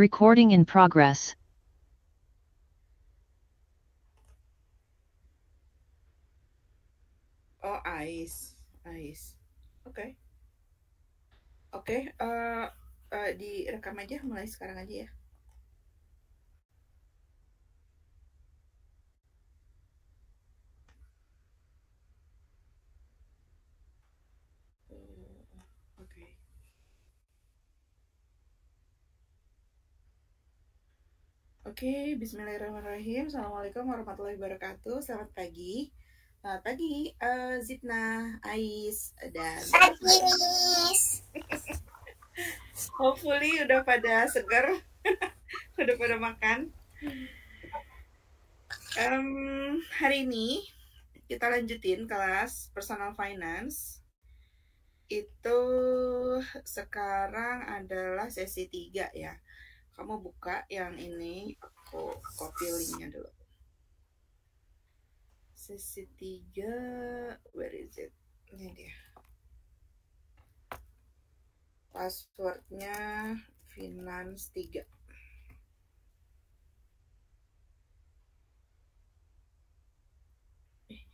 Recording in progress. Oh, ice. Oke. Oke, direkam aja, mulai sekarang aja ya. Oke. Oke, bismillahirrahmanirrahim. Assalamualaikum warahmatullahi wabarakatuh. Selamat pagi. Selamat pagi, Zidna, Ais, dan hopefully udah pada segar, udah pada makan. Hari ini kita lanjutin kelas personal finance. Itu sekarang adalah sesi 3 ya. Kamu buka yang ini, aku copy linknya dulu. Sesi 3, where is it? Ini dia. Passwordnya finance 3.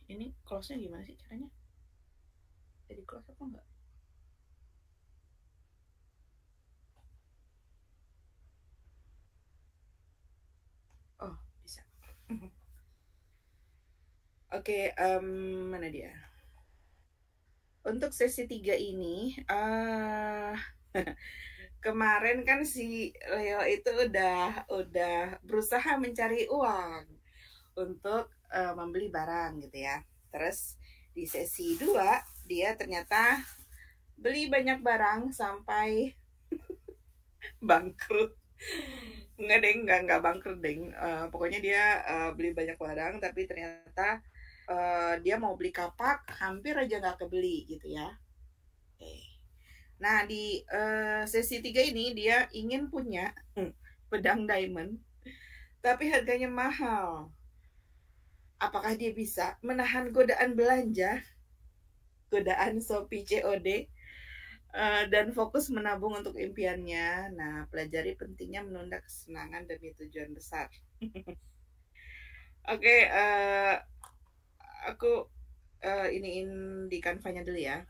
Ini close-nya gimana sih caranya? Jadi close apa enggak? Oh, bisa. Oke, mana dia? Untuk sesi 3 ini, kemarin kan si Leo itu udah berusaha mencari uang untuk membeli barang gitu ya. Terus di sesi 2 dia ternyata beli banyak barang sampai bangkrut. Enggak deng, enggak bangkrut deng. Pokoknya dia beli banyak barang tapi ternyata dia mau beli kapak hampir aja nggak kebeli gitu ya. Oke. Nah di sesi 3 ini dia ingin punya pedang diamond tapi harganya mahal. Apakah dia bisa menahan godaan belanja, godaan Shopee COD, dan fokus menabung untuk impiannya? Nah, pelajari pentingnya menunda kesenangan demi tujuan besar. Oke, aku iniin di Canva-nya dulu ya.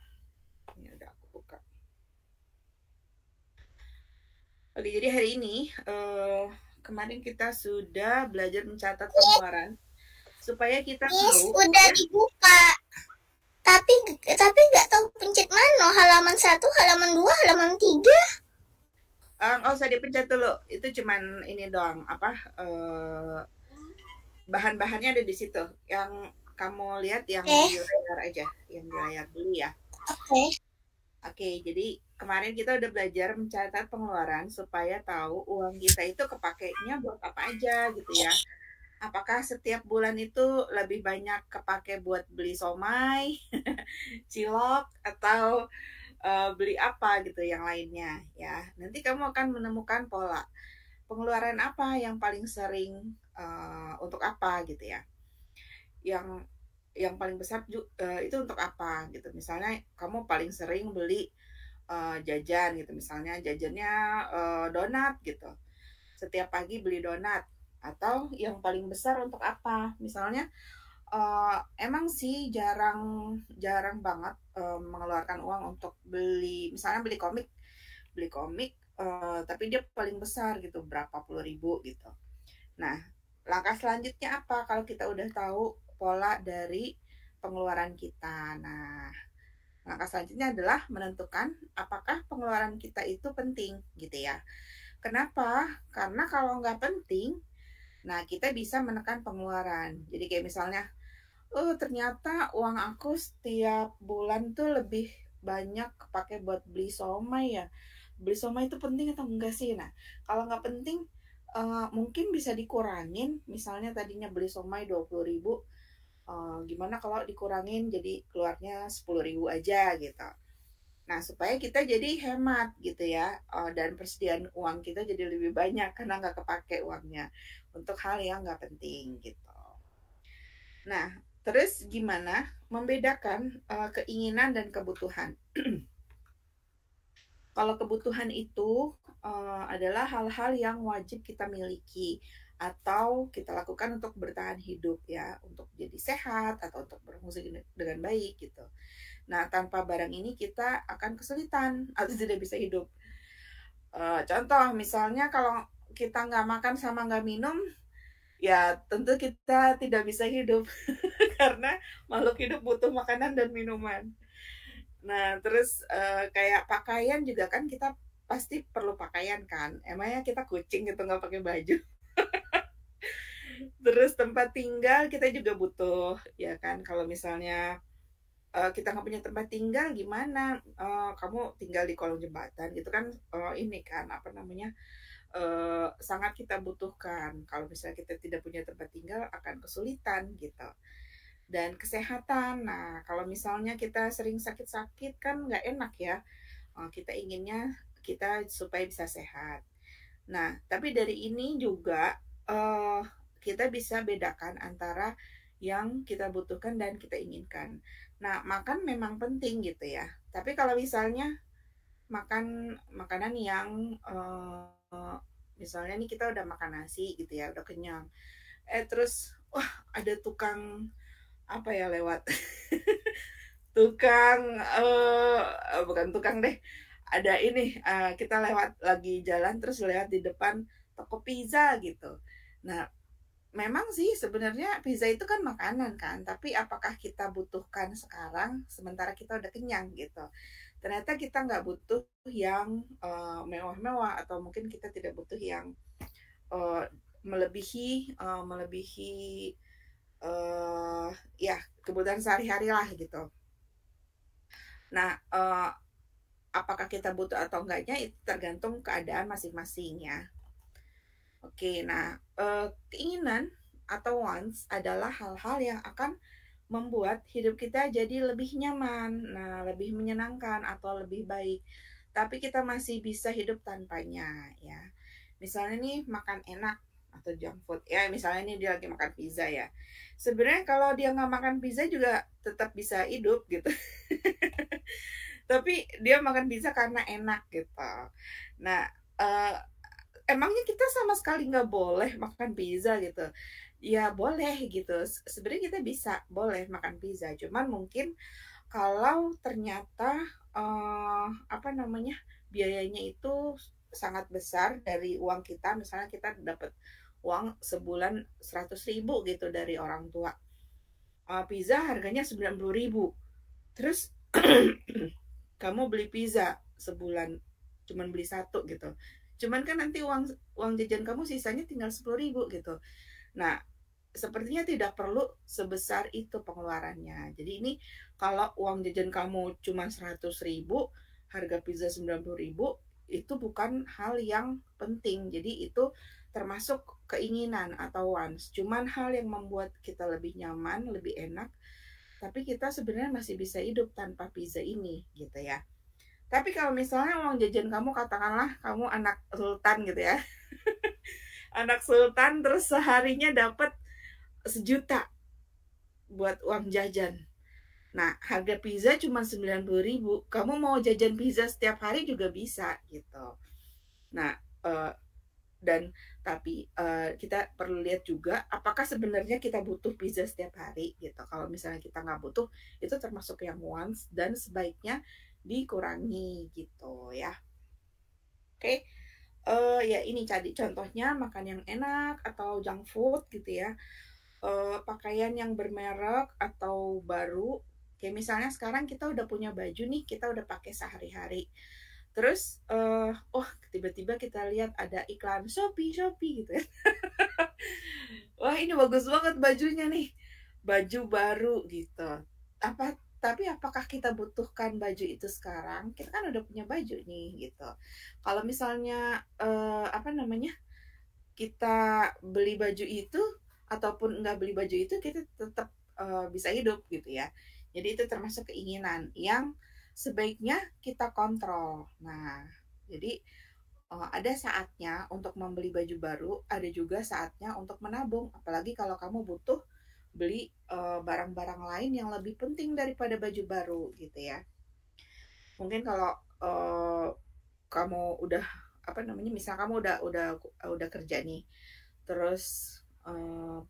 Ini udah aku buka. Oke, jadi hari ini kemarin kita sudah belajar mencatat pengeluaran supaya kita tahu. Udah dibuka. Tapi nggak tahu pencet mana, halaman 1, halaman 2, halaman 3. Nggak usah dipencet dulu, itu cuman ini doang, apa bahan-bahannya ada di situ. Yang kamu lihat yang di layar aja, yang di layar dulu ya. Oke, jadi kemarin kita udah belajar mencatat pengeluaran supaya tahu uang kita itu kepakainya buat apa aja gitu ya. Apakah setiap bulan itu lebih banyak kepake buat beli somai, cilok, atau beli apa gitu yang lainnya ya. Nanti kamu akan menemukan pola pengeluaran apa yang paling sering untuk apa gitu ya. Yang paling besar itu untuk apa gitu. Misalnya kamu paling sering beli jajan gitu, misalnya jajannya donat gitu. Setiap pagi beli donat, atau yang paling besar untuk apa? Misalnya emang sih jarang banget mengeluarkan uang untuk beli, misalnya beli komik, tapi dia paling besar gitu, berapa puluh ribu gitu. Nah, langkah selanjutnya apa kalau kita udah tahu pola dari pengeluaran kita? Nah, langkah selanjutnya adalah menentukan apakah pengeluaran kita itu penting gitu ya. Kenapa? Karena kalau nggak penting, nah kita bisa menekan pengeluaran. Jadi kayak misalnya, oh ternyata uang aku setiap bulan tuh lebih banyak kepake buat beli somai ya. Beli somai itu penting atau enggak sih? Nah, kalau nggak penting, mungkin bisa dikurangin. Misalnya tadinya beli somai 20.000, gimana kalau dikurangin jadi keluarnya 10.000 aja gitu. Nah, supaya kita jadi hemat gitu ya, dan persediaan uang kita jadi lebih banyak karena nggak kepake uangnya untuk hal yang nggak penting gitu. Nah, terus gimana membedakan keinginan dan kebutuhan? Kalau kebutuhan itu adalah hal-hal yang wajib kita miliki atau kita lakukan untuk bertahan hidup ya, untuk jadi sehat atau untuk berfungsi dengan baik gitu. Nah, tanpa barang ini kita akan kesulitan atau tidak bisa hidup. Contoh, misalnya kalau kita nggak makan sama nggak minum, ya tentu kita tidak bisa hidup karena makhluk hidup butuh makanan dan minuman. Nah, terus kayak pakaian juga kan kita pasti perlu pakaian kan. Emangnya kita kucing gitu nggak pakai baju. Terus tempat tinggal kita juga butuh, ya kan. Kalau misalnya kita nggak punya tempat tinggal gimana? Kamu tinggal di kolong jembatan gitu kan? Ini kan apa namanya? Sangat kita butuhkan. Kalau misalnya kita tidak punya tempat tinggal akan kesulitan gitu. Dan kesehatan, nah kalau misalnya kita sering sakit-sakit kan nggak enak ya. Kita inginnya kita supaya bisa sehat. Nah, tapi dari ini juga kita bisa bedakan antara yang kita butuhkan dan kita inginkan. Nah, makan memang penting gitu ya. Tapi kalau misalnya makan makanan yang misalnya nih kita udah makan nasi gitu ya, udah kenyang. Terus wah ada tukang apa ya lewat tukang bukan tukang deh, ada ini kita lewat lagi jalan terus lewat di depan toko pizza gitu. Nah, memang sih sebenarnya pizza itu kan makanan kan, tapi apakah kita butuhkan sekarang sementara kita udah kenyang gitu. Ternyata kita nggak butuh yang mewah-mewah atau mungkin kita tidak butuh yang uh, melebihi ya kebutuhan sehari-hari lah gitu. Nah, apakah kita butuh atau enggaknya itu tergantung keadaan masing-masing ya. Oke, nah keinginan atau wants adalah hal-hal yang akan membuat hidup kita jadi lebih nyaman, nah lebih menyenangkan atau lebih baik. Tapi kita masih bisa hidup tanpanya ya. Misalnya nih makan enak atau junk food ya, misalnya nih dia lagi makan pizza ya. Sebenarnya kalau dia nggak makan pizza juga tetap bisa hidup gitu. Tapi dia makan pizza karena enak gitu. Nah, eh, emangnya kita sama sekali nggak boleh makan pizza gitu? Ya boleh gitu. Sebenarnya kita bisa boleh makan pizza. Cuman mungkin kalau ternyata apa namanya biayanya itu sangat besar dari uang kita, misalnya kita dapat uang sebulan 100.000 gitu dari orang tua. Pizza harganya 90.000. Terus kamu beli pizza sebulan cuman beli satu gitu. Cuman kan nanti uang uang jajan kamu sisanya tinggal 10.000 gitu. Nah, sepertinya tidak perlu sebesar itu pengeluarannya. Jadi ini kalau uang jajan kamu cuma 100.000, harga pizza 90.000, itu bukan hal yang penting. Jadi itu termasuk keinginan atau wants. Cuman hal yang membuat kita lebih nyaman, lebih enak, tapi kita sebenarnya masih bisa hidup tanpa pizza ini gitu ya. Tapi kalau misalnya uang jajan kamu katakanlah kamu anak sultan gitu ya. Anak sultan terus seharinya dapat 1 juta buat uang jajan. Nah, harga pizza cuma 90.000. Kamu mau jajan pizza setiap hari juga bisa gitu. Nah, dan tapi kita perlu lihat juga apakah sebenarnya kita butuh pizza setiap hari gitu. Kalau misalnya kita nggak butuh, itu termasuk yang wants dan sebaiknya dikurangi gitu ya. Oke, ya ini tadi contohnya makan yang enak atau junk food gitu ya. Pakaian yang bermerek atau baru. Kayak misalnya sekarang kita udah punya baju nih, kita udah pakai sehari-hari. Terus, oh tiba-tiba kita lihat ada iklan Shopee, Shopee gitu ya. Wah ini bagus banget bajunya nih, baju baru gitu. Tapi apakah kita butuhkan baju itu sekarang? Kita kan udah punya baju nih gitu. Kalau misalnya apa namanya kita beli baju itu ataupun nggak beli baju itu kita tetap bisa hidup gitu ya. Jadi itu termasuk keinginan yang sebaiknya kita kontrol. Nah, jadi ada saatnya untuk membeli baju baru, ada juga saatnya untuk menabung. Apalagi kalau kamu butuh beli barang-barang lain yang lebih penting daripada baju baru gitu ya. Mungkin kalau kamu udah apa namanya, misal kamu udah kerja nih, terus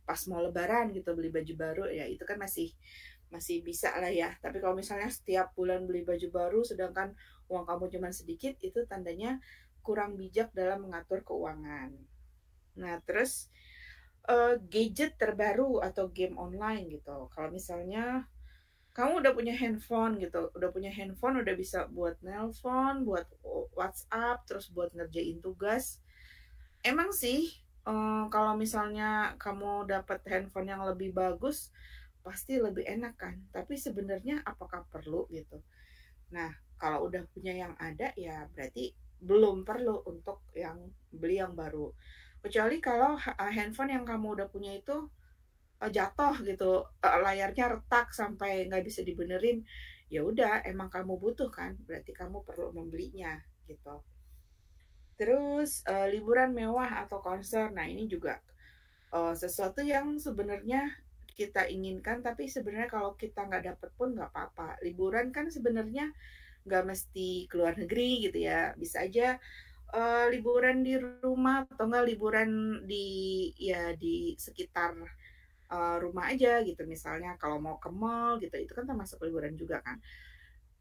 pas mau lebaran gitu beli baju baru, ya itu kan masih masih bisa lah ya. Tapi kalau misalnya setiap bulan beli baju baru sedangkan uang kamu cuma sedikit, itu tandanya kurang bijak dalam mengatur keuangan. Nah, terus gadget terbaru atau game online gitu. Kalau misalnya kamu udah punya handphone gitu, udah bisa buat nelpon, buat WhatsApp, terus buat ngerjain tugas. Emang sih, kalau misalnya kamu dapat handphone yang lebih bagus, pasti lebih enak kan. Tapi sebenarnya apakah perlu gitu? Nah, kalau udah punya yang ada, ya berarti belum perlu untuk yang beli yang baru. Kecuali kalau handphone yang kamu udah punya itu jatuh gitu, layarnya retak sampai nggak bisa dibenerin, ya udah emang kamu butuh kan, berarti kamu perlu membelinya gitu. Terus liburan mewah atau konser, nah ini juga sesuatu yang sebenarnya kita inginkan, tapi sebenarnya kalau kita nggak dapet pun nggak apa-apa. Liburan kan sebenarnya nggak mesti keluar negeri gitu ya, bisa aja liburan di rumah atau nggak liburan di ya di sekitar rumah aja gitu. Misalnya kalau mau ke mall gitu, itu kan termasuk liburan juga kan.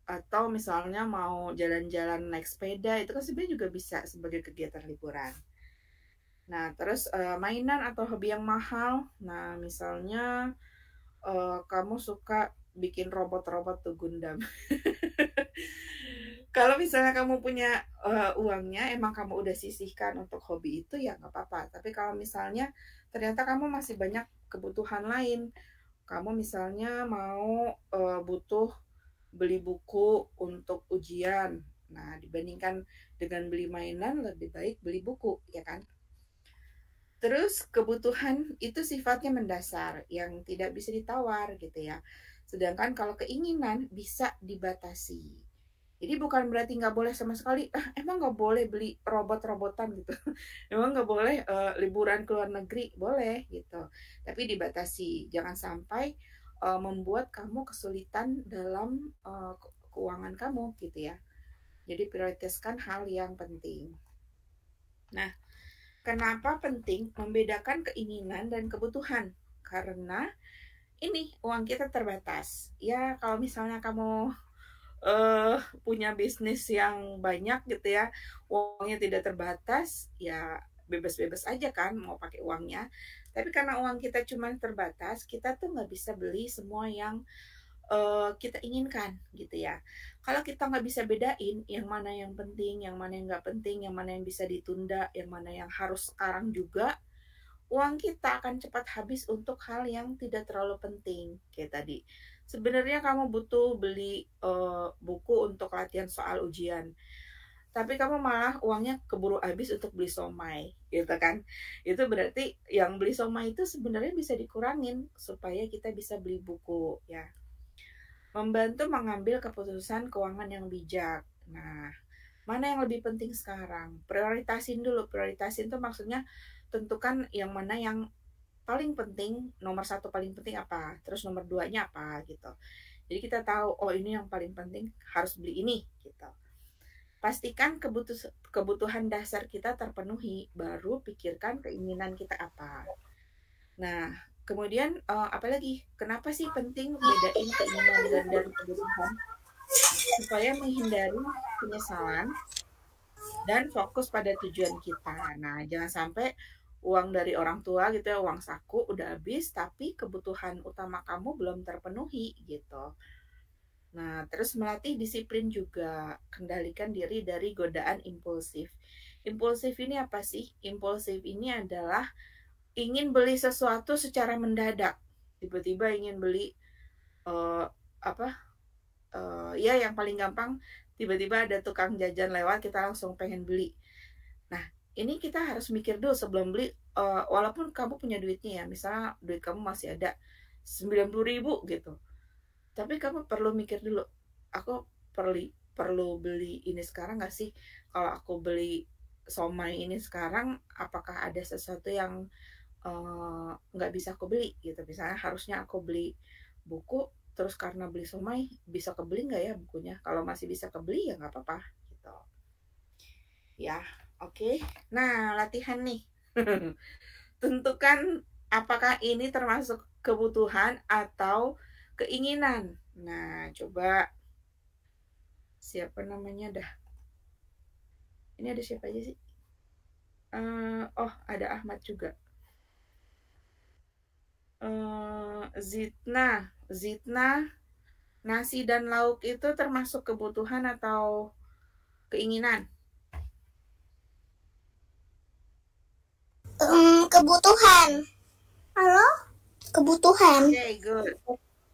Atau misalnya mau jalan-jalan naik sepeda, itu kan sebenarnya juga bisa sebagai kegiatan liburan. Nah, terus mainan atau hobi yang mahal. Nah, misalnya kamu suka bikin robot-robot tuh Gundam. Kalau misalnya kamu punya uangnya, emang kamu udah sisihkan untuk hobi itu, ya nggak apa-apa. Tapi kalau misalnya ternyata kamu masih banyak kebutuhan lain, kamu misalnya mau butuh beli buku untuk ujian. Nah, dibandingkan dengan beli mainan, lebih baik beli buku, ya kan? Terus kebutuhan itu sifatnya mendasar, yang tidak bisa ditawar gitu ya. Sedangkan kalau keinginan bisa dibatasi. Jadi bukan berarti nggak boleh sama sekali, emang nggak boleh beli robot-robotan gitu. Emang nggak boleh liburan ke luar negeri, boleh gitu. Tapi dibatasi, jangan sampai membuat kamu kesulitan dalam keuangan kamu gitu ya. Jadi prioritaskan hal yang penting. Nah, kenapa penting membedakan keinginan dan kebutuhan? Karena ini uang kita terbatas. Ya, kalau misalnya kamu punya bisnis yang banyak gitu ya, uangnya tidak terbatas, ya bebas-bebas aja kan mau pakai uangnya. Tapi karena uang kita cuma terbatas, kita tuh nggak bisa beli semua yang kita inginkan gitu ya. Kalau kita nggak bisa bedain yang mana yang penting, yang mana yang nggak penting, yang mana yang bisa ditunda, yang mana yang harus sekarang juga, uang kita akan cepat habis untuk hal yang tidak terlalu penting kayak tadi. Sebenarnya kamu butuh beli buku untuk latihan soal ujian, tapi kamu malah uangnya keburu habis untuk beli somai, gitu kan? Itu berarti yang beli somai itu sebenarnya bisa dikurangin supaya kita bisa beli buku ya. Membantu mengambil keputusan keuangan yang bijak. Nah, mana yang lebih penting sekarang? Prioritasin dulu. Prioritasin itu maksudnya tentukan yang mana yang paling penting, nomor satu paling penting apa, terus nomor duanya apa gitu. Jadi kita tahu, oh ini yang paling penting, harus beli ini gitu. Pastikan kebutuhan dasar kita terpenuhi, baru pikirkan keinginan kita apa. Nah, kemudian apalagi, kenapa sih penting bedain keinginan dan kebutuhan? Supaya menghindari penyesalan dan fokus pada tujuan kita. Nah, jangan sampai uang dari orang tua gitu ya, uang saku udah habis, tapi kebutuhan utama kamu belum terpenuhi gitu. Nah, terus melatih disiplin juga, kendalikan diri dari godaan impulsif. Impulsif ini apa sih? Impulsif ini adalah ingin beli sesuatu secara mendadak. Tiba-tiba ingin beli uh, apa? Ya yang paling gampang, tiba-tiba ada tukang jajan lewat, kita langsung pengen beli. Nah, ini kita harus mikir dulu sebelum beli, walaupun kamu punya duitnya ya, misalnya duit kamu masih ada 90.000 gitu. Tapi kamu perlu mikir dulu, aku perlu beli ini sekarang nggak sih? Kalau aku beli somai ini sekarang, apakah ada sesuatu yang nggak bisa aku beli gitu? Misalnya harusnya aku beli buku, terus karena beli somai bisa kebeli nggak ya bukunya? Kalau masih bisa kebeli ya nggak apa-apa gitu. ya. Oke. Nah, latihan nih. Tentukan apakah ini termasuk kebutuhan atau keinginan. Nah, coba siapa namanya dah. Ini ada siapa aja sih? Oh, ada Ahmad juga. Zitna. Zitna, nasi dan lauk itu termasuk kebutuhan atau keinginan? Kebutuhan. Halo? Kebutuhan. Oke, good.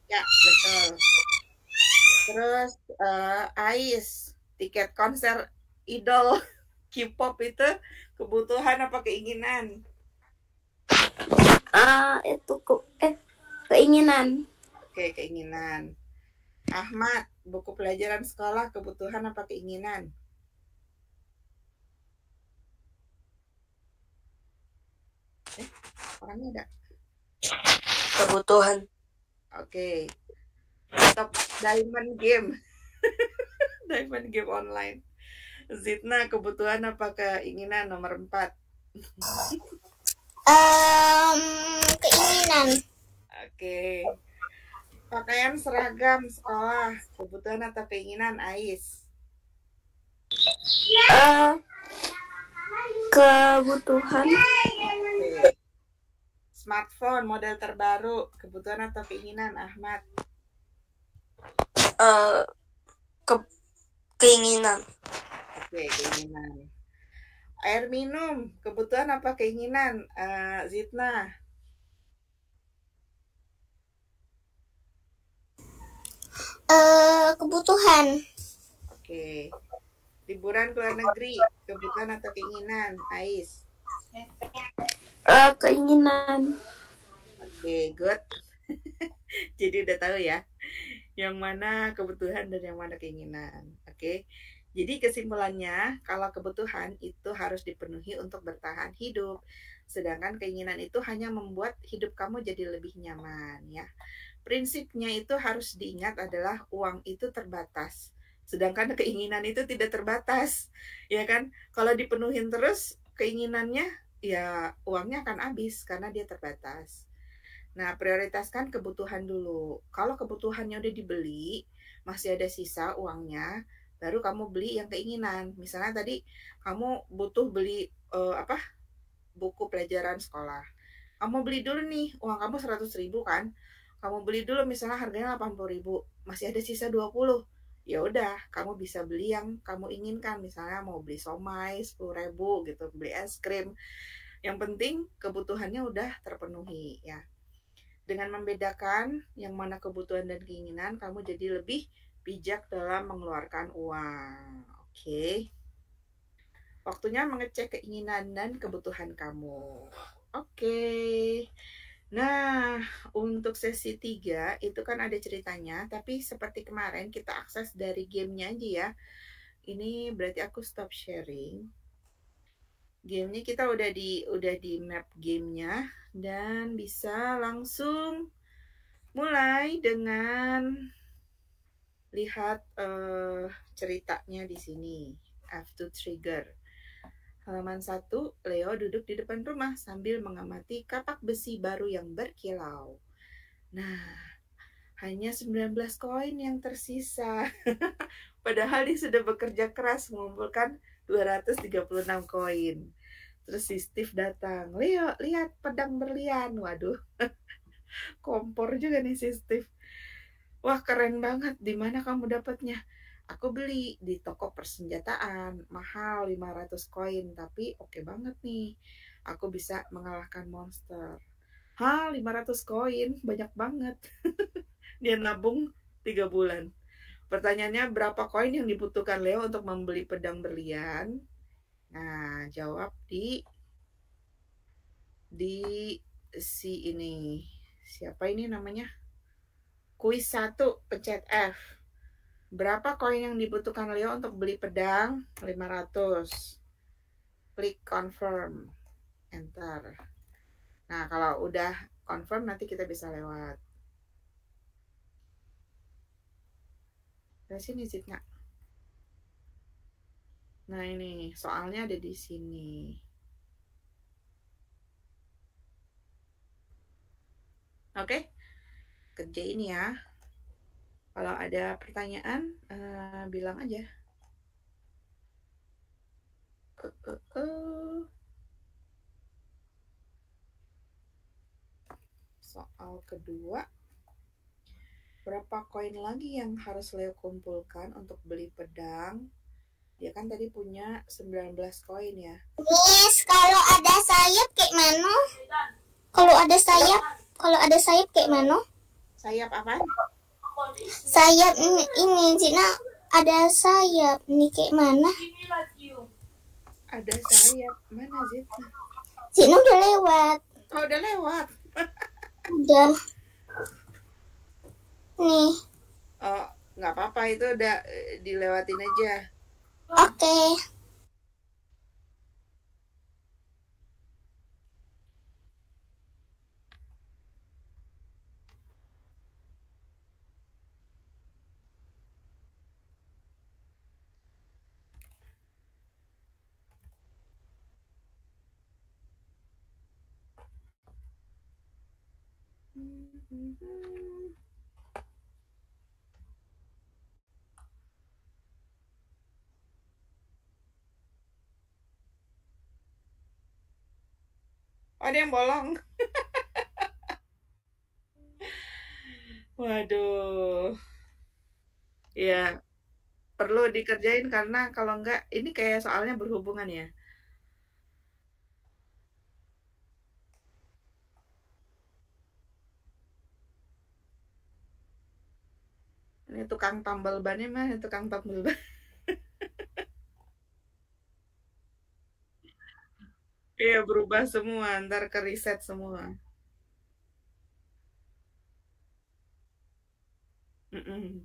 Ya, betul. Terus Ais, tiket konser idol K-pop itu kebutuhan apa keinginan? Itu keinginan. Oke, keinginan. Ahmad, buku pelajaran sekolah kebutuhan apa keinginan? Orangnya ada. Kebutuhan. Oke. Top Diamond Game. Diamond Game online. Zitna, kebutuhan apa keinginan nomor 4? Keinginan. Oke. Pakaian seragam sekolah, kebutuhan atau keinginan, Ais? Kebutuhan. Oke. Smartphone model terbaru, kebutuhan atau keinginan, Ahmad? Keinginan. Oke, keinginan. Air minum, kebutuhan apa keinginan, Zitna? Kebutuhan. Oke. Liburan ke luar negeri, kebutuhan atau keinginan, Ais? Keinginan. Oke, good. Jadi udah tahu ya, yang mana kebutuhan dan yang mana keinginan. Oke. Jadi kesimpulannya, kalau kebutuhan itu harus dipenuhi untuk bertahan hidup, sedangkan keinginan itu hanya membuat hidup kamu jadi lebih nyaman ya. Prinsipnya itu harus diingat adalah uang itu terbatas, sedangkan keinginan itu tidak terbatas. Ya kan? Kalau dipenuhin terus keinginannya, ya uangnya akan habis karena dia terbatas. Nah, prioritaskan kebutuhan dulu. Kalau kebutuhannya udah dibeli, masih ada sisa uangnya, baru kamu beli yang keinginan. Misalnya tadi kamu butuh beli apa? Buku pelajaran sekolah. Kamu beli dulu nih, uang kamu 100.000 kan? Kamu beli dulu misalnya harganya 80.000, masih ada sisa 20. Ya udah, kamu bisa beli yang kamu inginkan. Misalnya mau beli somai 10.000 gitu, beli es krim. Yang penting kebutuhannya udah terpenuhi ya. Dengan membedakan yang mana kebutuhan dan keinginan, kamu jadi lebih bijak dalam mengeluarkan uang. Oke. Waktunya mengecek keinginan dan kebutuhan kamu. Oke. Nah, untuk sesi 3 itu kan ada ceritanya, tapi seperti kemarin kita akses dari gamenya aja ya. Ini berarti aku stop sharing. Gamenya kita udah di map gamenya dan bisa langsung mulai dengan lihat ceritanya di sini. F2 trigger. Halaman 1, Leo duduk di depan rumah sambil mengamati kapak besi baru yang berkilau. Nah, hanya 19 koin yang tersisa. Padahal dia sudah bekerja keras mengumpulkan 236 koin. Terus si Steve datang. Leo, lihat pedang berlian. Waduh, kompor juga nih si Steve. Wah, keren banget. Di mana kamu dapatnya? Aku beli di toko persenjataan. Mahal 500 koin, tapi oke banget nih. Aku bisa mengalahkan monster. Hah, 500 koin? Banyak banget. Dia nabung 3 bulan. Pertanyaannya, berapa koin yang dibutuhkan Leo untuk membeli pedang berlian? Nah, jawab di si ini. Siapa ini namanya? Kuis 1, pencet F. Berapa koin yang dibutuhkan Leo untuk beli pedang? 500. Klik confirm. Enter. Nah, kalau udah confirm nanti kita bisa lewat. Dari sini Zidna. Nah, ini soalnya ada di sini. Oke, kerjain ya. Kalau ada pertanyaan, bilang aja. Soal kedua, berapa koin lagi yang harus Leo kumpulkan untuk beli pedang? Dia kan tadi punya 19 koin ya. Miss, kalau ada sayap kayak mana? Kalau ada sayap kayak mana? Sayap apa? Sayap ini Cina ada sayap nih kayak mana? Ada sayap. Mana Zita? Cina udah lewat. Oh, udah lewat. Udah. Nih. Oh, nggak apa-apa, itu udah dilewatin aja. Oke. Oh, ada yang bolong. Waduh. Ya, perlu dikerjain karena kalau enggak, ini kayak soalnya berhubungan ya. Ini tukang tambal bannya mah, tukang tambal ban. Iya, berubah semua, ntar ke reset semua. Mm-mm.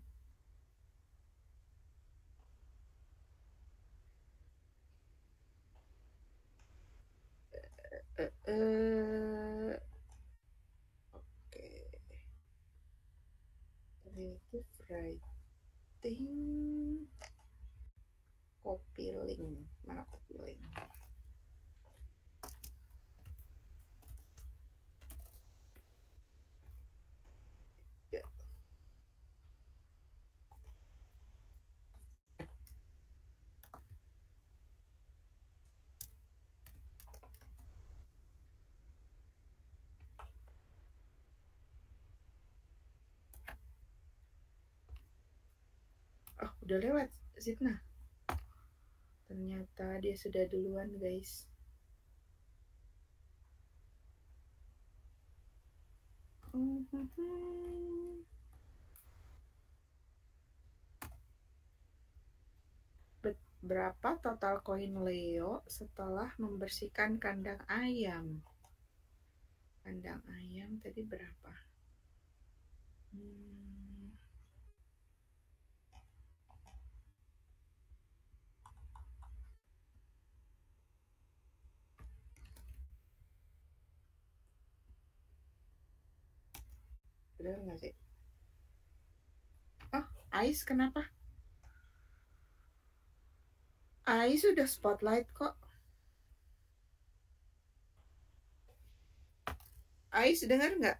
Eh, eh, Oke. Creative writing. Copy link. Mana copy link? Ya. Oh, udah lewat, Zidna. Ternyata dia sudah duluan, guys. Berapa total koin Leo setelah membersihkan kandang ayam? Kandang ayam tadi berapa? Bener nggak sih? Oh, Ais kenapa? Ais sudah spotlight kok. Ais dengar nggak?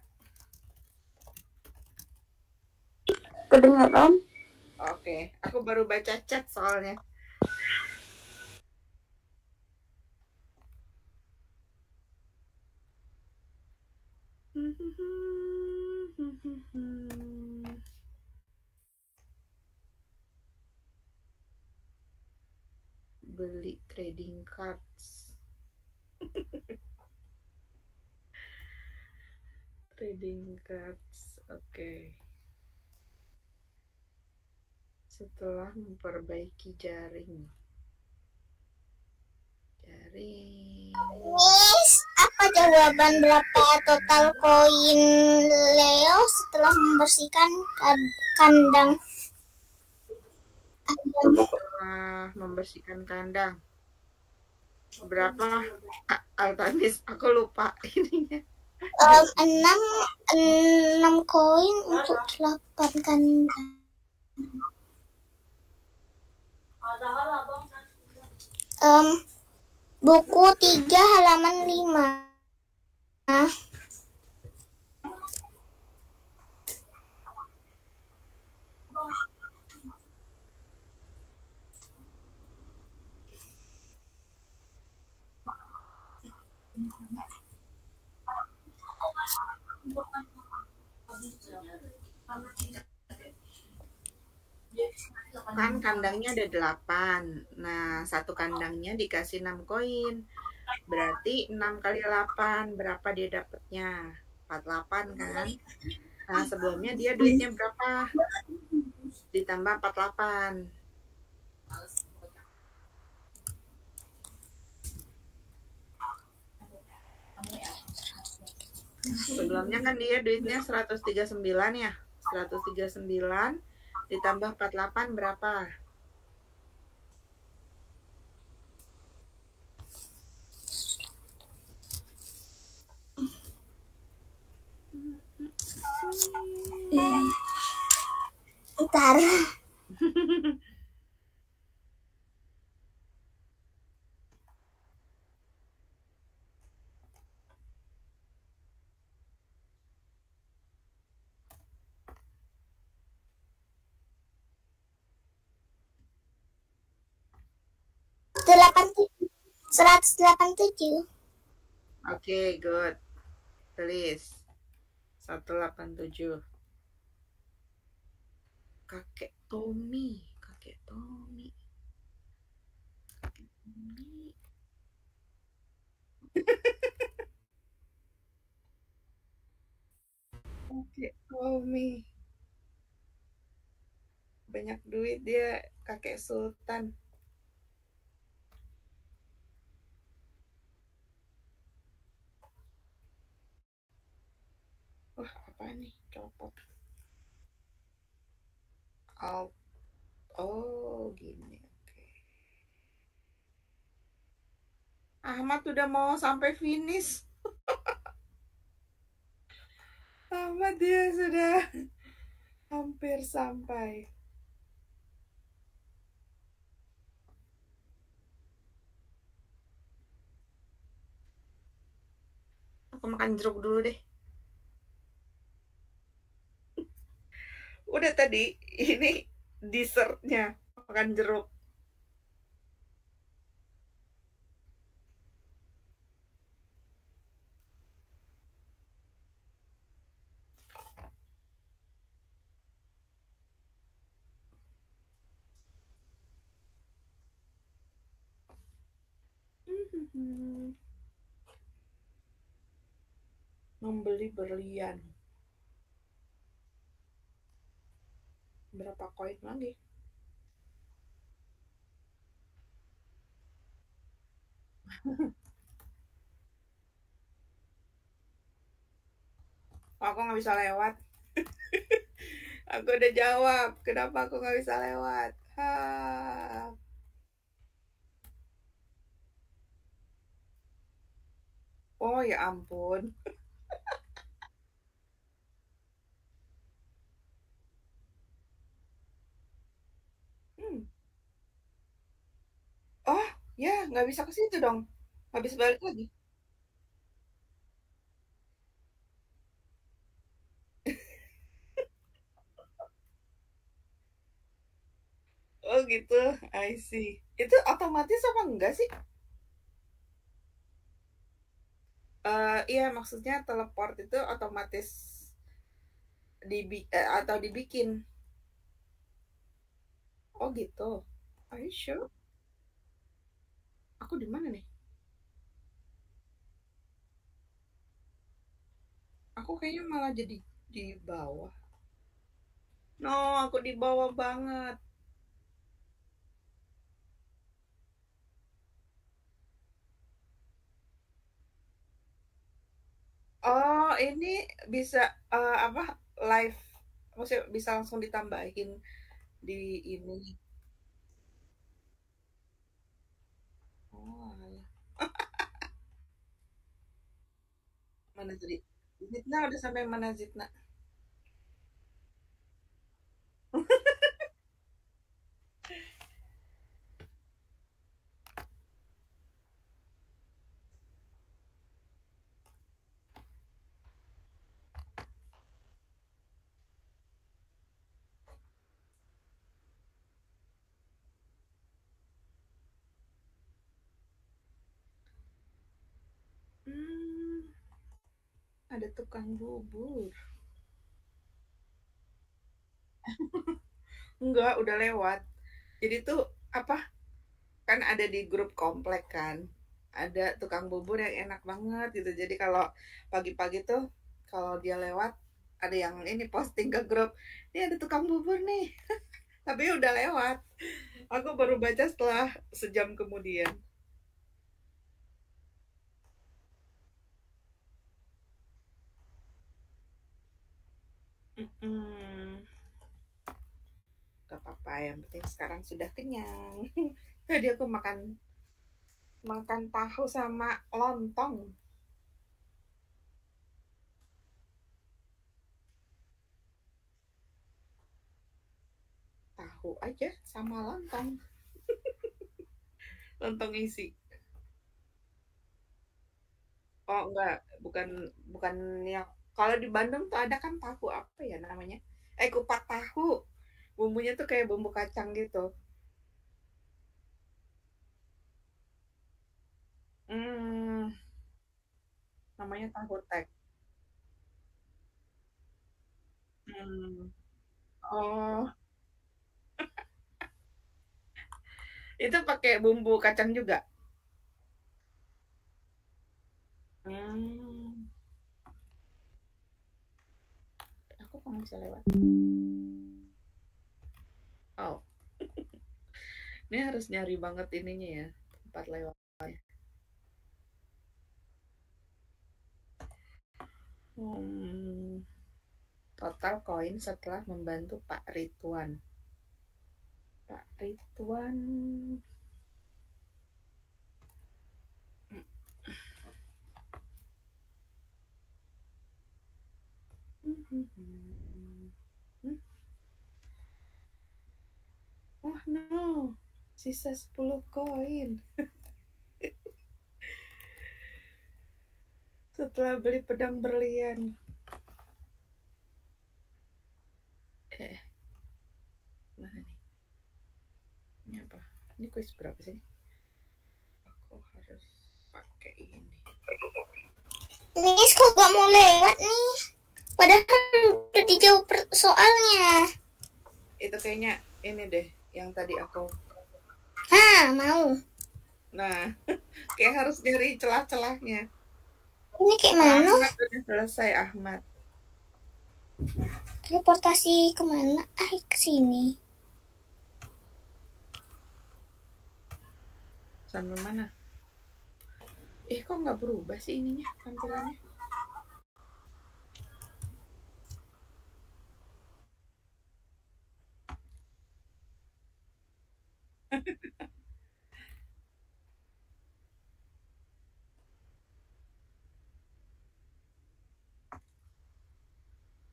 Kedengaran? Oke, aku baru baca chat soalnya. Beli trading cards. Trading cards, oke. Setelah memperbaiki jaring. Miss, apa jawaban berapa total koin Leo setelah membersihkan kandang? Setelah membersihkan kandang. Berapa, Altanis? Aku lupa ininya. 6 koin untuk 8 kandang. Em, buku 3 halaman 5. Kan kandangnya ada 8. Nah, satu kandangnya dikasih 6 koin. Berarti 6 kali 8, berapa dia dapatnya? 48 kan? Nah, sebelumnya dia duitnya berapa? Ditambah 48. Sebelumnya kan dia duitnya 139 ya. 139 ditambah 48 berapa? Ntar. 187. Oke, good. Tulis. 187. Kakek Tommy. Kakek Tommy. Kakek Tommy. Kakek Tommy. Banyak duit dia, kakek Sultan. Wah, apa nih? Copot. Alt. Oh, gini. Oke. Ahmad udah mau sampai finish. Ahmad dia sudah hampir sampai. Aku makan jeruk dulu deh. Udah tadi, ini dessertnya. Makan jeruk. Membeli berlian. Berapa koin lagi? Aku nggak bisa lewat. Aku udah jawab. Kenapa aku nggak bisa lewat? Ha. Oh ya ampun. Hmm. Oh ya nggak bisa ke situ dong. Habis balik lagi. Oh gitu. I see. Itu otomatis apa enggak sih? Iya maksudnya teleport itu otomatis atau dibikin. Oh gitu. Are you sure? Aku di mana nih? Aku kayaknya malah jadi di bawah. No, aku di bawah banget. Oh, ini bisa apa live? Maksudnya bisa langsung ditambahin di ini. Oh, alah. Mana tadi? Zitna udah sampai mana Zitna? ada tukang bubur. Enggak, udah lewat. Jadi tuh apa? Kan ada di grup komplek kan. Ada tukang bubur yang enak banget gitu. Jadi kalau pagi-pagi tuh kalau dia lewat ada yang ini posting ke grup, "Ini ada tukang bubur nih." Tapi udah lewat. Aku baru baca setelah sejam kemudian. Mm-mm. Gak apa-apa, yang penting sekarang sudah kenyang. Tadi aku makan makan tahu sama lontong. Tahu aja sama lontong. Lontong isi. Oh enggak, bukan bukan yang kalau di Bandung tuh ada kan tahu apa ya namanya? Kupat tahu. Bumbunya tuh kayak bumbu kacang gitu. Hmm, namanya tahu tek. Hmm. Oh, itu pakai bumbu kacang juga. Hmm, aku kok nggak bisa lewat. Oh, ini harus nyari banget ininya ya, tempat lewat. Hmm, total koin setelah membantu Pak Ridwan. Pak Ridwan. Oh no, sisa 10 koin setelah beli pedang berlian. Eh, mana nih? Ini apa? Ini kuis berapa sih? Aku harus pakai ini. Nis kok gak mau lewat nih? Padahal udah dijawab soalnya. Itu kayaknya ini deh yang tadi aku. Hah, mau. Nah, kayak harus nyari celah-celahnya. Ini kayak mana? Ahmad udah selesai, Ahmad. Teleportasi kemana? Ah, ke sini. Sampai mana? Kok nggak berubah sih ininya tampilannya?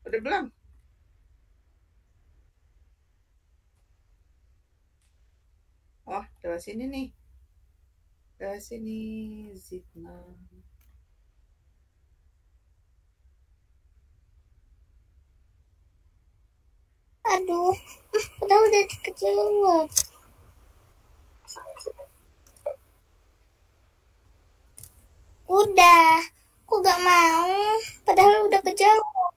Udah belum? Oh, lewat sini nih. Lewat sini, Zidna. Aduh, udah kejawab. Udah, aku gak mau. Padahal udah kejawab.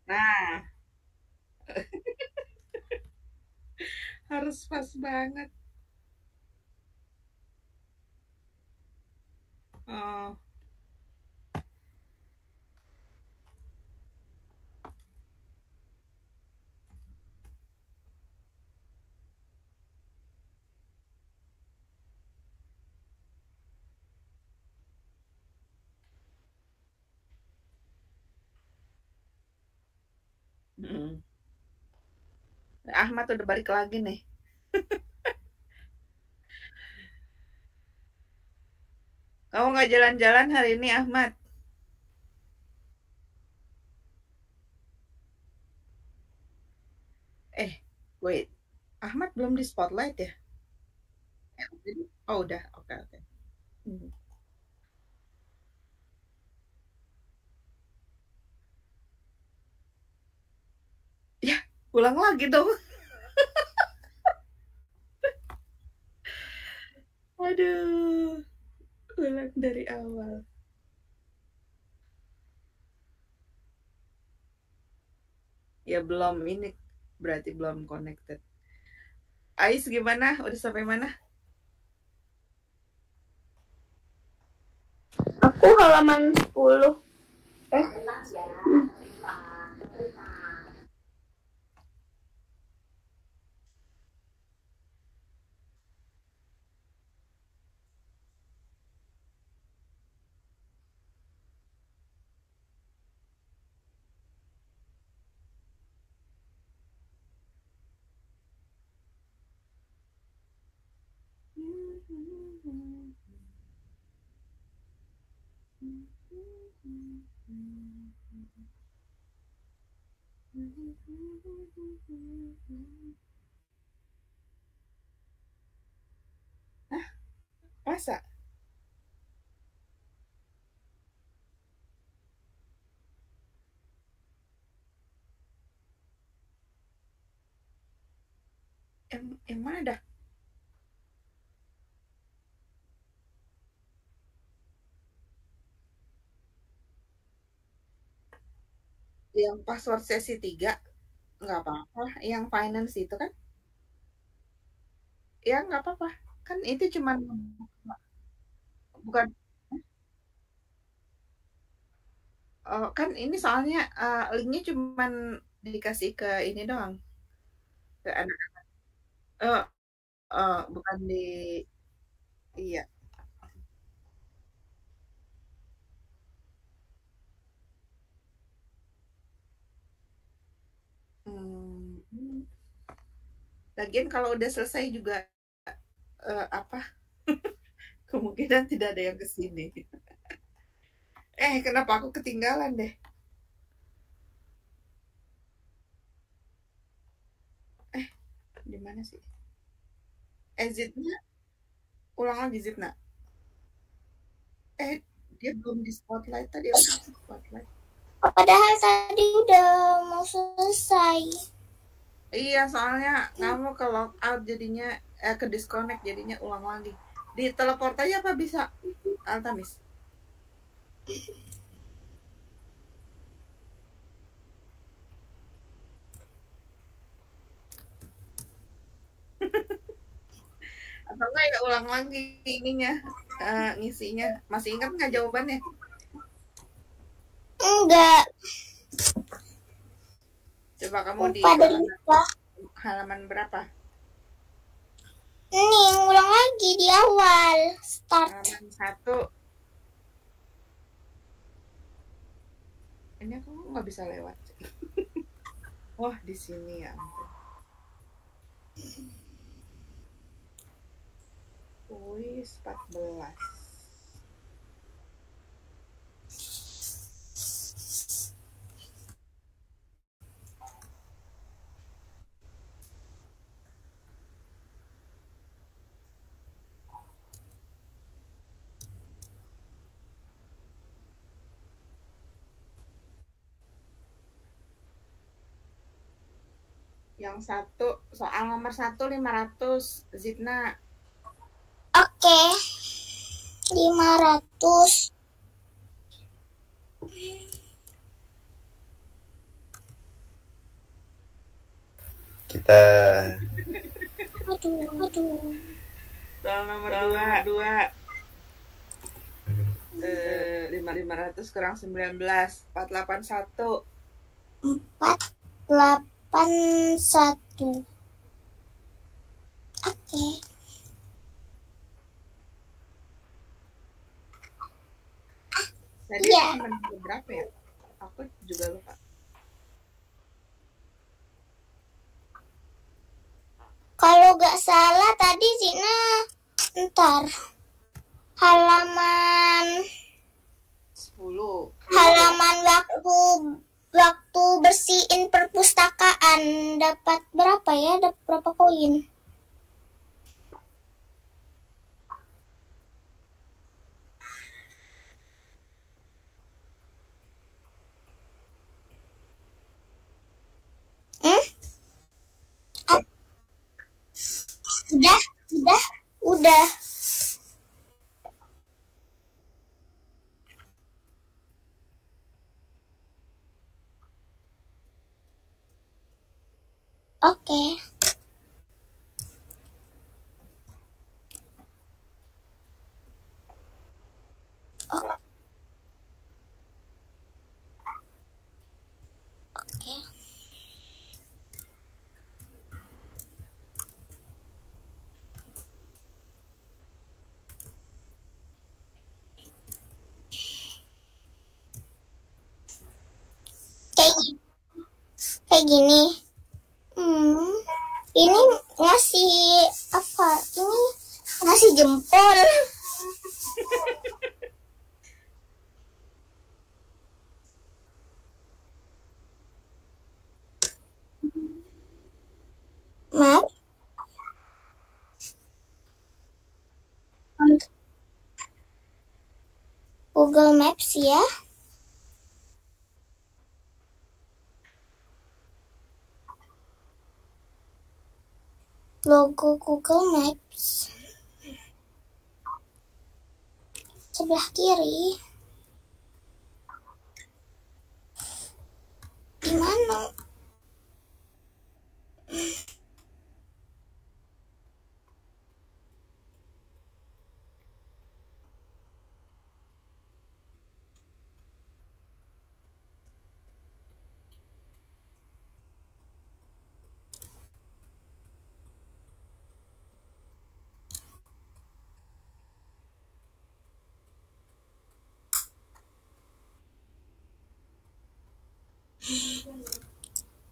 Nah, harus pas banget. Oh, mm. Ahmad udah balik lagi nih. Kamu nggak jalan-jalan hari ini, Ahmad? Eh, wait. Ahmad belum di spotlight ya? Oh, udah. Oke, oke. Hmm. Ya, ulang lagi dong. Aduh. Ulang dari awal. Ya belum, ini berarti belum connected. Ais gimana? Udah sampai mana? Aku halaman 10. Hah? Masa? Yang mana dah? Yang password sesi 3? Nggak apa-apa. Yang finance itu kan? Ya nggak apa-apa. Kan itu cuman bukan. Kan ini soalnya linknya cuman dikasih ke ini doang, ke anak. Eh, bukan di, iya. Hmm. Lagian kalau udah selesai juga apa, kemungkinan tidak ada yang kesini. Kenapa aku ketinggalan deh? Di mana sih? Zidna, ulang lagi Zidna. Eh, dia belum di spotlight tadi, udah di spotlight. Padahal tadi udah mau selesai. Iya, soalnya kamu ke log out jadinya, ke disconnect jadinya ulang lagi. Di teleport aja apa bisa, Altamis? Atau enggak ya ulang lagi ininya, ngisinya. Masih ingat nggak jawabannya? Enggak. Coba kamu di halaman berapa? Ini ulang lagi di awal. Start. Halaman 1. Ini aku nggak bisa lewat. Wah, di sini ya ampun. Kuis 14. Yang satu, soal nomor 1 500, Zidna. Oke. 500. Kita Aduh. Soal nomor 2. 500 kurang 19, 481. 481. Oke. Tadi Iya. nomor berapa ya? Aku juga lupa. Kalau nggak salah tadi Zina, ntar halaman 10. halaman waktu bersihin perpustakaan dapat berapa ya? Dapat berapa koin? Udah. Oke. Oh, oke. Kayak gini. Ini ngasih apa? Ini ngasih jempol. Map. Google Maps ya. Logo Google Maps. Sebelah kiri. Di mana?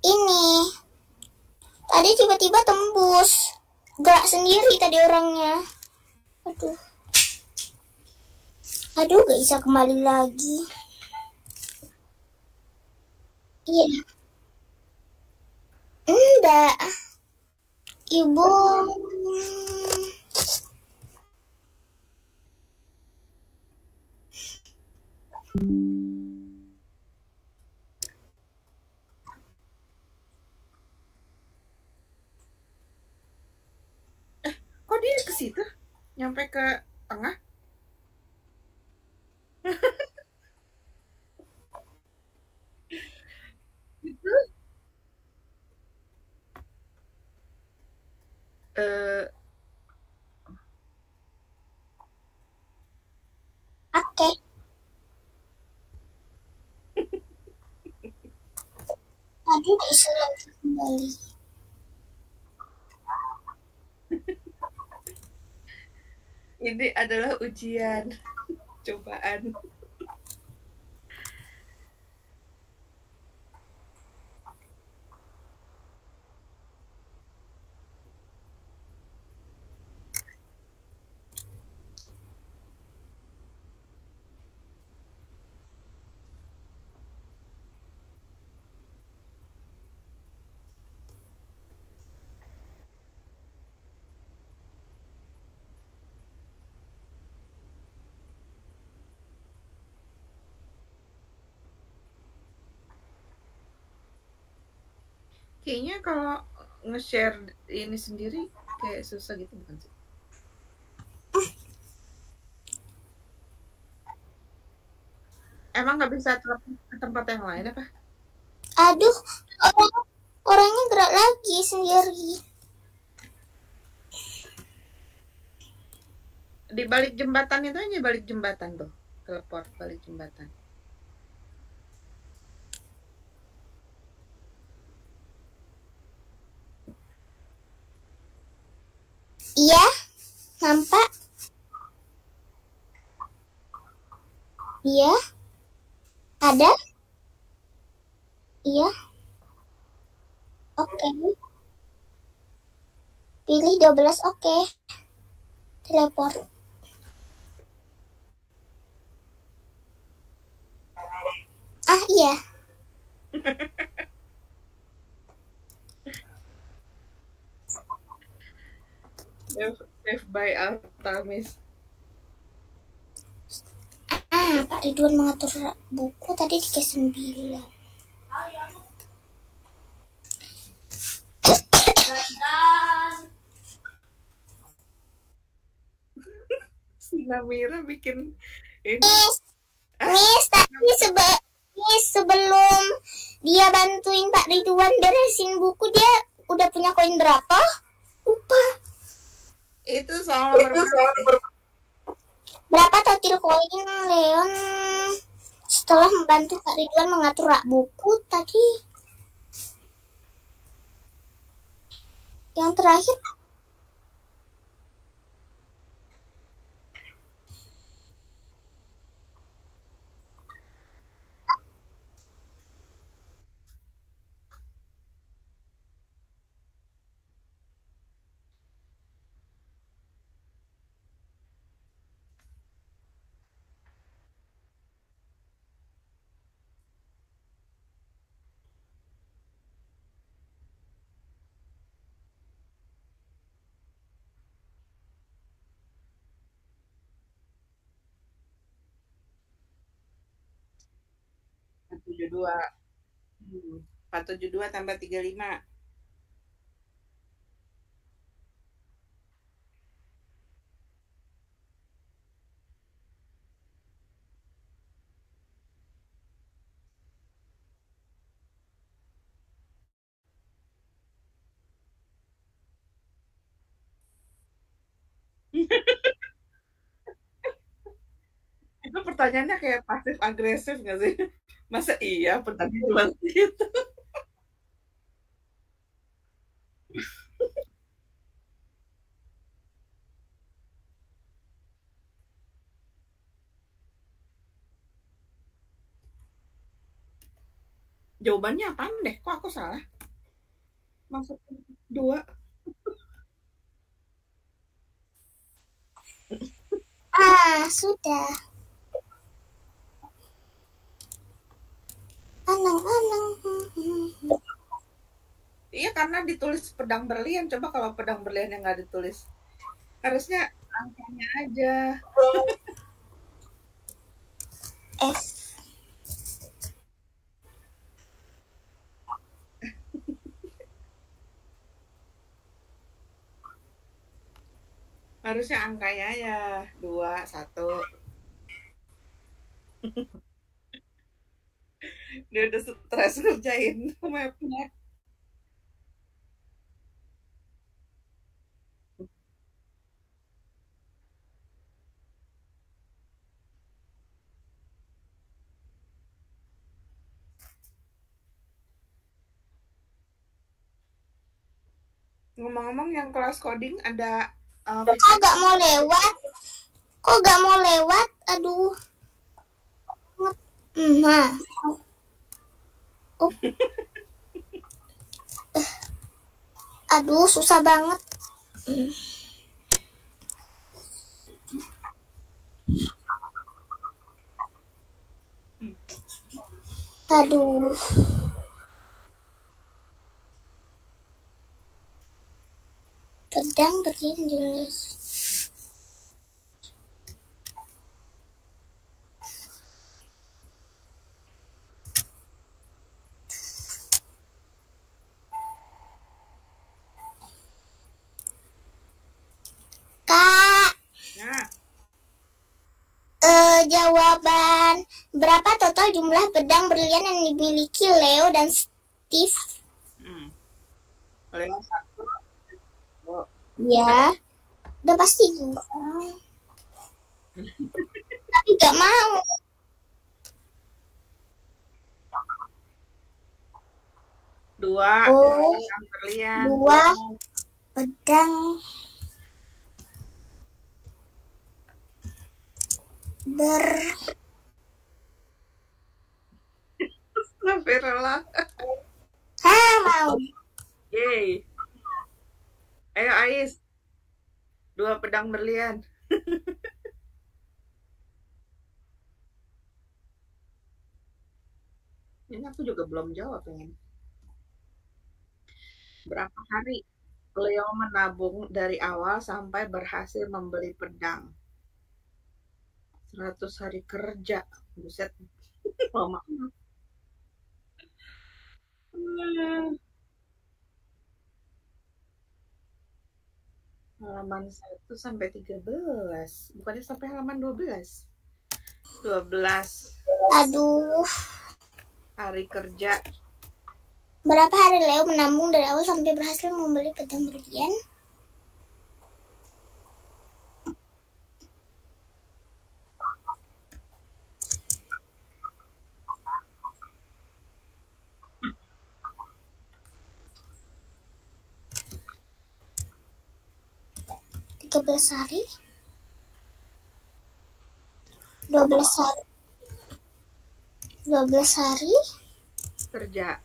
Ini. Tadi tiba-tiba tembus. Gerak sendiri tadi orangnya. Aduh, gak bisa kembali lagi. Iya. Enggak. Ibu. Kok dia ke situ? Nyampe ke tengah? Itu Oke. Tadi disuruh kembali. ini adalah ujian, cobaan. Kayaknya kalau nge-share ini sendiri kayak susah gitu, bukan sih? Emang nggak bisa telepon ke tempat yang lain apa? Aduh, orangnya gerak lagi sendiri. Di balik jembatan itu aja, balik jembatan tuh. Teleport balik jembatan. Iya, nampak. Iya. Ada? Iya. Oke. Pilih 12, oke. Teleport. Ah, iya. Save by Altamis. Pak Ridwan mengatur buku tadi di kelas 9. Si Namira bikin ini. Miss, tadi sebelum dia bantuin Pak Ridwan beresin buku, dia udah punya koin berapa? Lupa. Itu soal nomor Berapa total koin Leon setelah membantu Kak Ridwan mengatur rak buku tadi? Yang terakhir tujuh dua. 472 tambah 35. Itu pertanyaannya kayak pasif agresif nggak sih? Masa iya pertanyaan seperti itu? Jawabannya apaan deh? Kok aku salah? Maksudnya dua. sudah. Anang-anang. Iya karena ditulis pedang berlian. Coba kalau pedang berlian yang nggak ditulis, harusnya angkanya aja. F. Harusnya angkanya ya 2, 1. Dia udah stres ngerjain mapnya. Ngomong-ngomong yang kelas coding ada Kok gak mau lewat? Kok gak mau lewat? Aduh. Nah. Aduh, susah banget. Aduh. Pedang berlian jelas. Kak. Nah. Jawaban berapa total jumlah pedang berlian yang dimiliki Leo dan Steve? Leo 1. Ya, udah pasti juga. Tapi gak mau. Dua. Oh, pedang berlian. 2 pedang Astagfirullah. mau. Yeay. Ayo Ais. 2 pedang berlian. Ini aku juga belum jawab pengen. Berapa hari Leo menabung dari awal sampai berhasil membeli pedang? 100 hari kerja. Buset. Lama. Halaman 1 sampai 13. Bukannya sampai halaman 12. 12. Aduh. Hari kerja. Berapa hari Leo menabung dari awal sampai berhasil membeli pedang berlian? Belas hari, 12 hari, 12 hari. Kerja.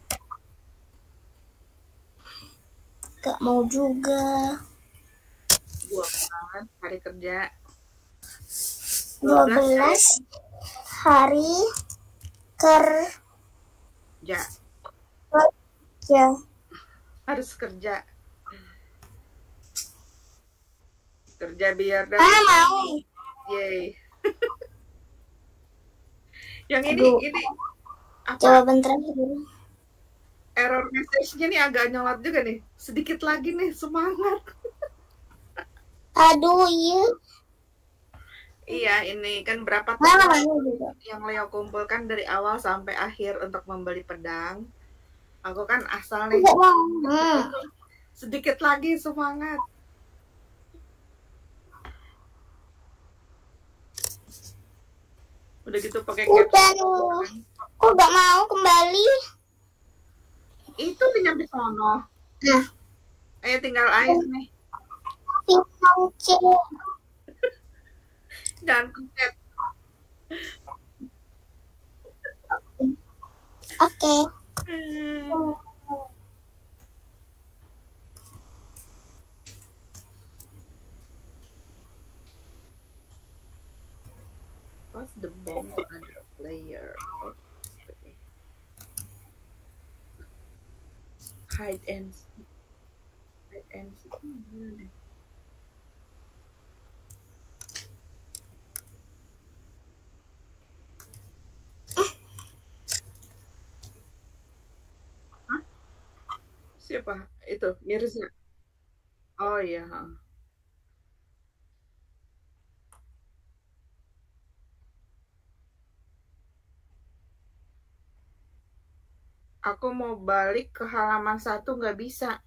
Gak mau juga. 12 hari kerja. 12 hari kerja. Ya. Harus kerja. Kerja biar dapat. Mau. Yeay. Yang ini apa? Jawaban terakhir. Error message-nya nih agak nyolot juga nih. Sedikit lagi nih, semangat. Aduh, iya. Iya, ini kan berapa tahun yang Leo kumpulkan dari awal sampai akhir untuk membeli pedang. Aku kan asal nih. Sedikit lagi, semangat. Udah gitu pakai caption. Kok gak mau kembali? Itu pinjam di sono. Nah. Ayo tinggal Ais nih. Tinggal C. Dan pencet. Oke. What's the bomb under player? Okay. Hide and seek. Hide and seek. Siapa? Itu, Mirza. Oh iya. Aku mau balik ke halaman 1 nggak bisa.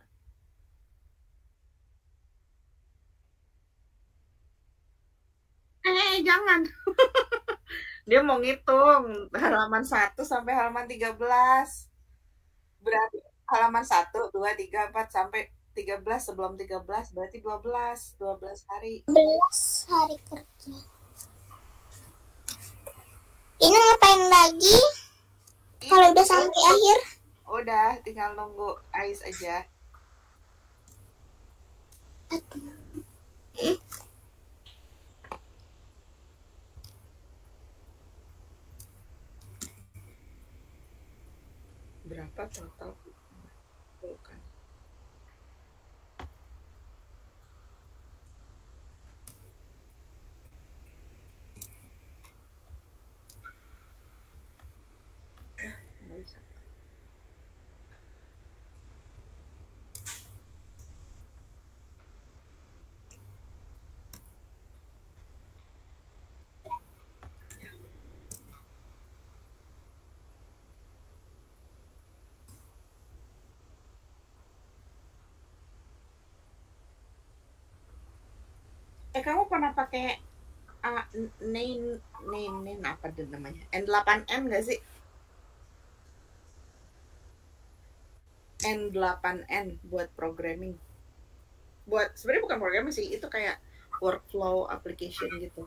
Jangan. Dia mau ngitung halaman 1 sampai halaman 13. Berarti halaman 1, 2, 3, 4 sampai 13, sebelum 13 berarti 12 hari. 12 hari kerja. Ini ngapain lagi? Kalau udah sampai akhir? Udah, tinggal nunggu Ais aja. Berapa total? Bukan. Kamu pernah pakai name apa tuh namanya? N8N nggak sih? N8N buat programming. Buat sebenarnya bukan programming sih, itu kayak workflow application gitu.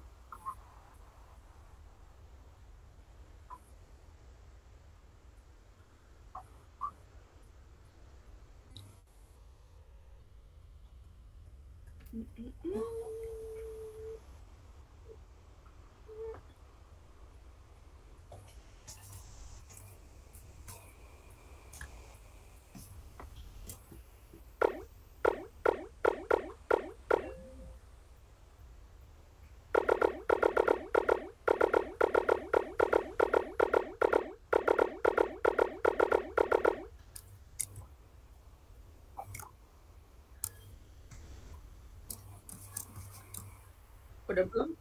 Udah belum?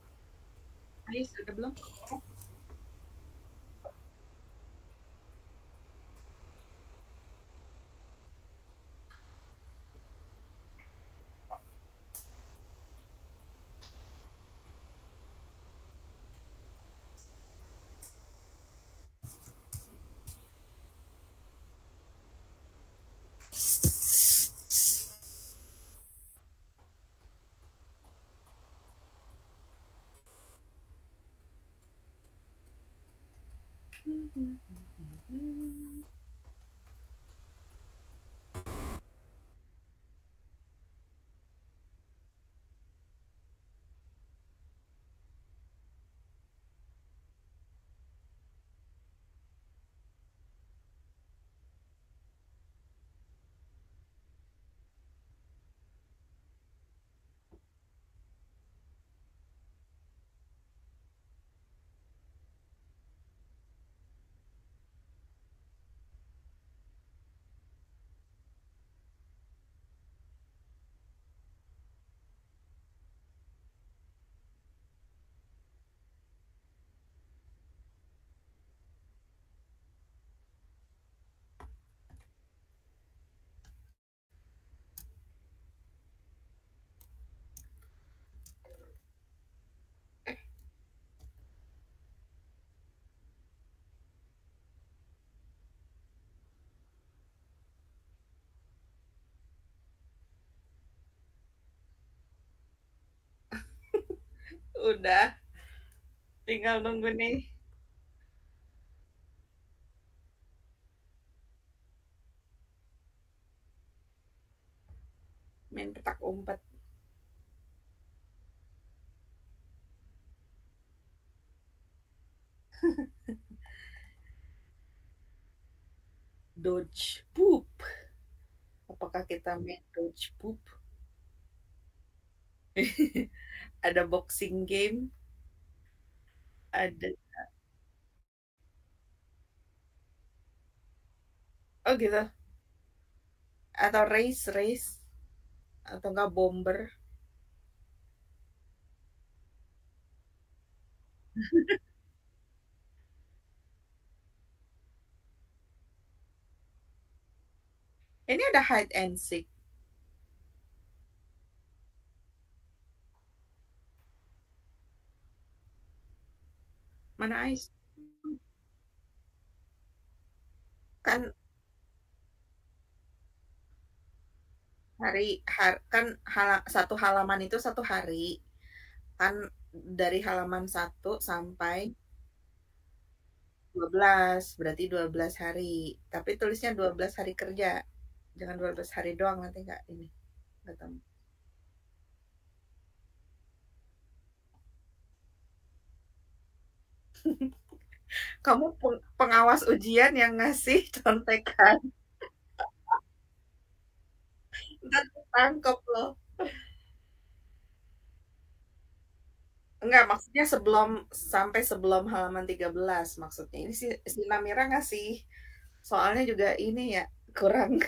Ais, udah belum? Udah, tinggal nunggu nih. Main petak umpet. Dodge poop. Apakah kita main dodge poop? Ada boxing game, ada. Oh gitu. Atau race atau enggak bomber. Ini ada hide and seek. Mana Ais? Kan kan satu halaman itu satu hari. Kan dari halaman 1 sampai 12, berarti 12 hari. Tapi tulisnya 12 hari kerja. Jangan 12 hari doang, nanti nggak ini. Nggak tahu. Kamu pengawas ujian yang ngasih contekan. Ntar tangkep loh. Enggak, maksudnya sebelum halaman 13 maksudnya. Ini si Namira ngasih soalnya juga ini ya kurang.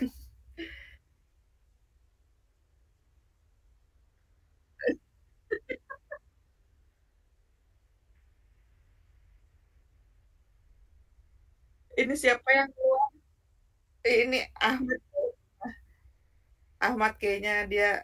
Ini siapa yang keluar? Ini Ahmad kayaknya dia.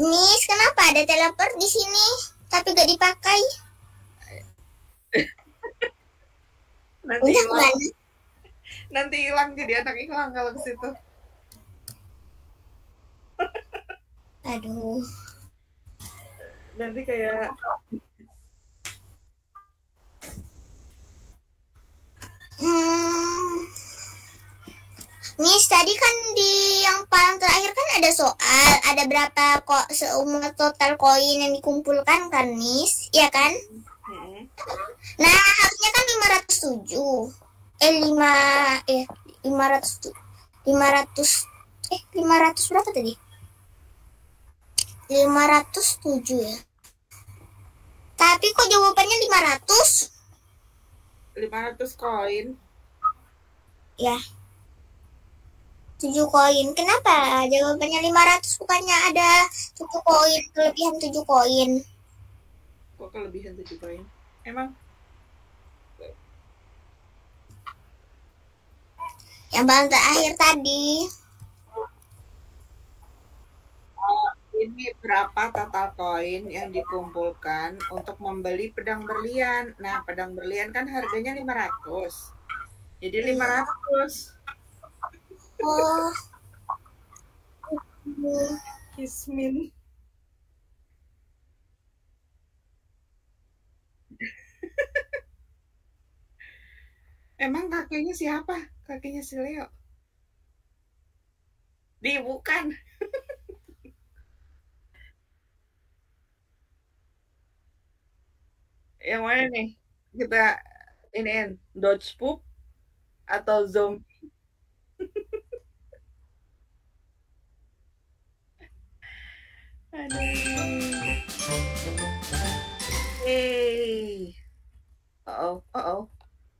Miss, kenapa ada teleport di sini tapi gak dipakai? Nanti Udah hilang. kemana? Nanti hilang jadi anak hilang kalau ke situ. Aduh. Nanti kayak Miss, tadi kan di yang paling terakhir kan ada soal, ada berapa kok seumur total koin yang dikumpulkan kan, Miss? Iya kan? Nah, harusnya kan 507. 500 berapa tadi? 507 ya. Tapi kok jawabannya 500? 500 koin. Ya. 7 koin. Kenapa jawabannya 500 bukannya ada 7 koin, kelebihan 7 koin? Kok kelebihan 7 koin? Emang Yang paling terakhir tadi. Ini berapa total koin yang dikumpulkan untuk membeli pedang berlian. Nah, pedang berlian kan harganya 500. Jadi 500. Oh. Kismin. Emang kakeknya siapa? Kakeknya si Leo. Bukan. Yang mana nih? Kita iniin Dodge Poop atau Zombie? Aduh. Hey. Oh,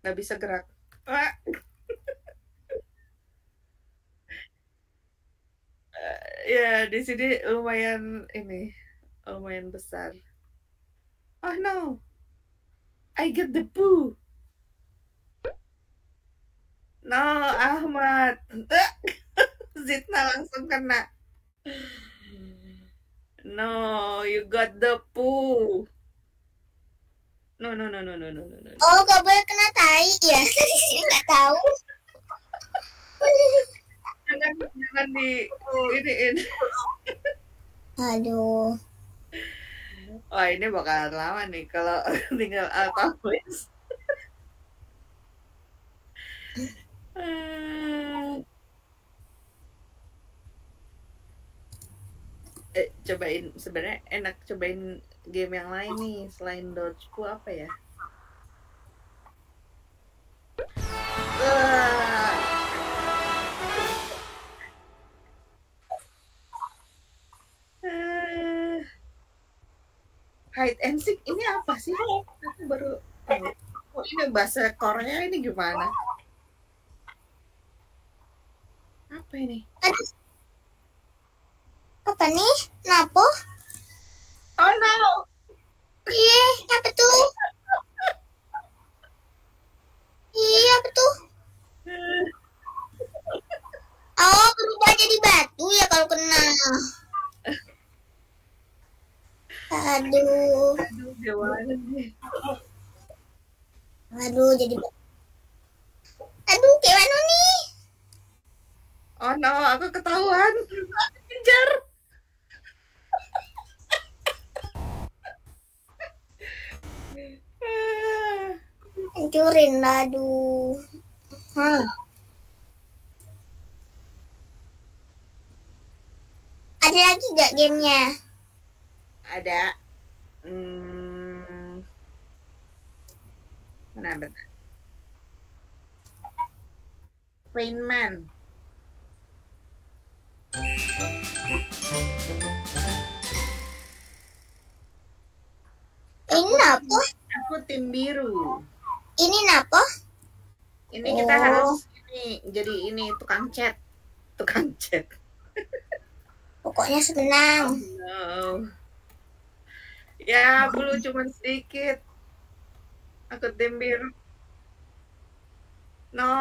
nggak bisa gerak. Ah. Ya, di sini lumayan besar. Oh no, I get the poo. No, Ahmad. Zitna langsung kena. No, you got the poo. No. Oh, gak boleh kena tai ya? Nggak tahu. Jangan iniin. Aduh. Wah, ini bakalan lama nih kalau tinggal alphabet. Sebenarnya enak cobain game yang lain nih selain Dodgepool apa ya? Hide and seek ini apa sih? Aku baru tahu. Oh, ini bahasa Korea ini gimana? Apa ini? Apa nih? Napo? Oh no. Iya, apa tuh? Iya, apa tuh? Oh, berubah jadi batu ya kalau kena. Aduh, Gimana nih? Aduh, jadi aduh, kayak mana nih? Oh no, aku ketahuan. Kejar. Hancurin, aduh. Ada lagi gak gamenya? Ada. Mana bentar. Rainman. Ini apa? Aku tim biru. Ini apa? Ini kita harus jadi tukang chat. Pokoknya senang. No. Ya, blue cuma sedikit. Aku tim biru. No.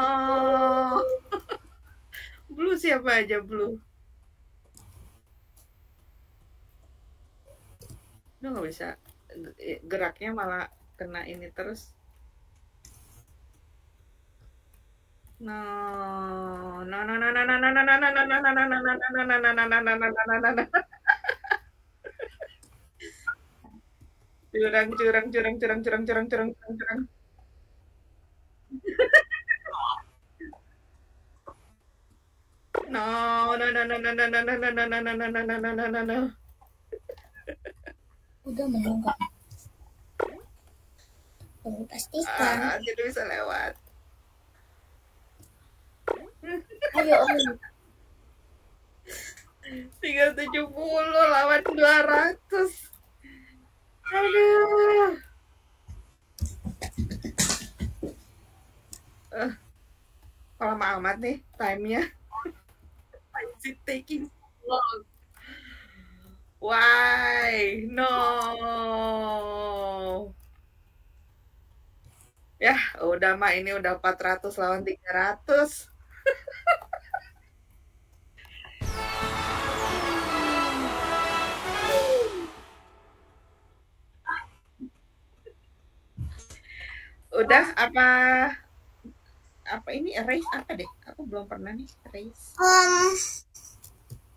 Blue siapa aja blue? Udah nggak bisa. Geraknya malah kena ini terus. No. Curang. No. Udah mau nggak? Tunggu pastikan. Jadi bisa lewat. Ayo, 370 lawan 200. Aduh. Lama amat nih time-nya. Is it taking so long? Why? No. Ya, udah mah ini udah 400 lawan 300. Udah apa ini erase apa deh? Aku belum pernah nih erase.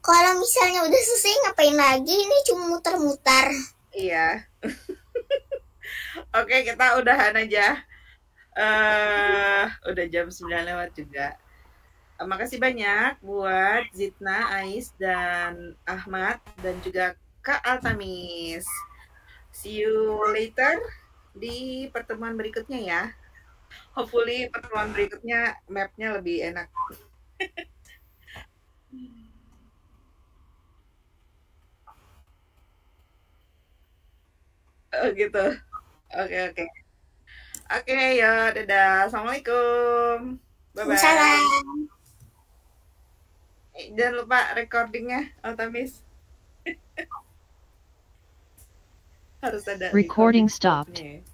Kalau misalnya udah selesai ngapain lagi? Ini cuma muter-muter. Iya. Oke, kita udahan aja. Udah jam 9 lewat juga. Makasih banyak buat Zitna, Ais, dan Ahmad, dan juga Kak Altamis. See you later di pertemuan berikutnya ya. Hopefully pertemuan berikutnya mapnya lebih enak. Oh gitu. Oke. Oke, ya dadah. Assalamualaikum. Bye-bye. Salam. Jangan lupa recordingnya, Altamis. Harus ada Recording stopped. stopnya.